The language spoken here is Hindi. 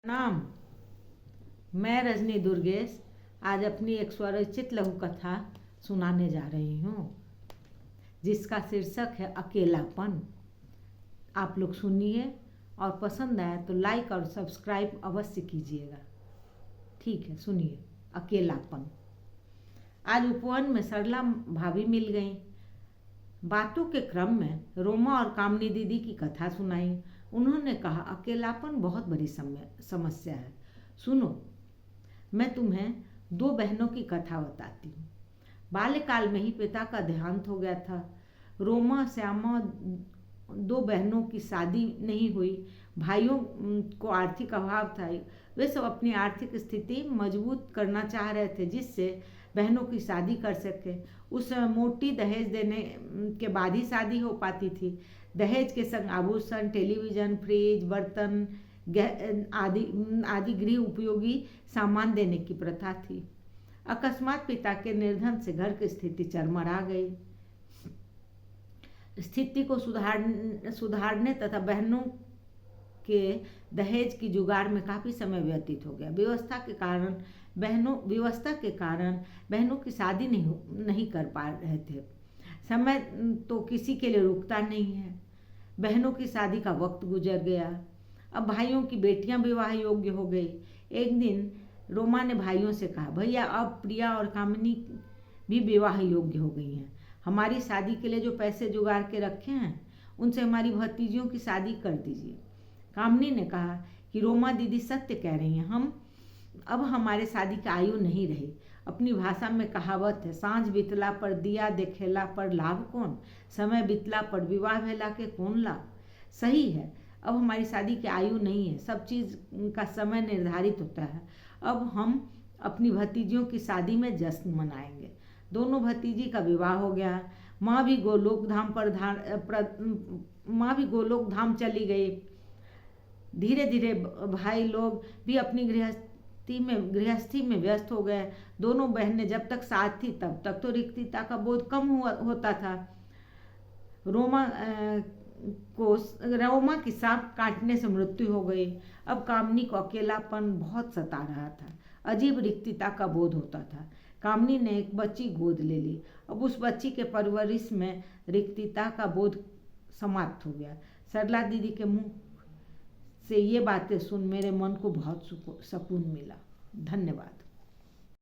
नाम मैं रजनी दुर्गेश आज अपनी एक स्वरचित लघु कथा सुनाने जा रही हूँ जिसका शीर्षक है अकेलापन। आप लोग सुनिए और पसंद आए तो लाइक और सब्सक्राइब अवश्य कीजिएगा। ठीक है, सुनिए। अकेलापन। आज उपवन में सरला भाभी मिल गई। बातों के क्रम में रोमा और कामनी दीदी की कथा सुनाई। उन्होंने कहा, अकेलापन बहुत बड़ी समस्या है। सुनो, मैं तुम्हें दो बहनों की कथा बताती हूँ। बाल्यकाल में ही पिता का देहांत हो गया था। रोमा श्यामा दो बहनों की शादी नहीं हुई। भाइयों को आर्थिक अभाव था। वे सब अपनी आर्थिक स्थिति मजबूत करना चाह रहे थे जिससे बहनों की शादी कर सके। उस समय मोटी दहेज देने के बाद ही शादी हो पाती थी। दहेज के संग आभूषण, टेलीविज़न, फ्रिज, बर्तन आदि गृह उपयोगी सामान देने की प्रथा थी। अकस्मात पिता के निर्धन से घर की स्थिति चरमरा गई। स्थिति को सुधारने तथा बहनों के दहेज की जुगाड़ में काफ़ी समय व्यतीत हो गया। व्यवस्था के कारण बहनों की शादी नहीं कर पा रहे थे। समय तो किसी के लिए रुकता नहीं है। बहनों की शादी का वक्त गुजर गया। अब भाइयों की बेटियां विवाह योग्य हो गई। एक दिन रोमा ने भाइयों से कहा, भैया अब प्रिया और कामिनी भी विवाह योग्य हो गई हैं। हमारी शादी के लिए जो पैसे जुगाड़ के रखे हैं उनसे हमारी भतीजियों की शादी कर दीजिए। कामिनी ने कहा कि रोमा दीदी सत्य कह रही हैं, अब हमारे शादी की आयु नहीं रही। अपनी भाषा में कहावत है, सांझ बितला पर दिया देखेला पर लाभ कौन, समय बितला पर विवाह भेला के कौन लाभ। सही है, अब हमारी शादी की आयु नहीं है। सब चीज़ का समय निर्धारित होता है। अब हम अपनी भतीजियों की शादी में जश्न मनाएंगे। दोनों भतीजी का विवाह हो गया। माँ भी गोलोक धाम चली गई। धीरे धीरे भाई लोग भी अपनी गृहस्थी में व्यस्त हो गए। दोनों बहनें जब तक साथ थी तब तक तो रिक्तता का बोध कम होता था। रोमा की सांप काटने से मृत्यु हो गई। अब कामनी को अकेलापन बहुत सता रहा था। अजीब रिक्तता का बोध होता था। कामनी ने एक बच्ची गोद ले ली। अब उस बच्ची के परवरिश में रिक्तता का बोध समाप्त हो गया। सरला दीदी के मुंह से ये बातें सुन मेरे मन को बहुत सुकून मिला। धन्यवाद।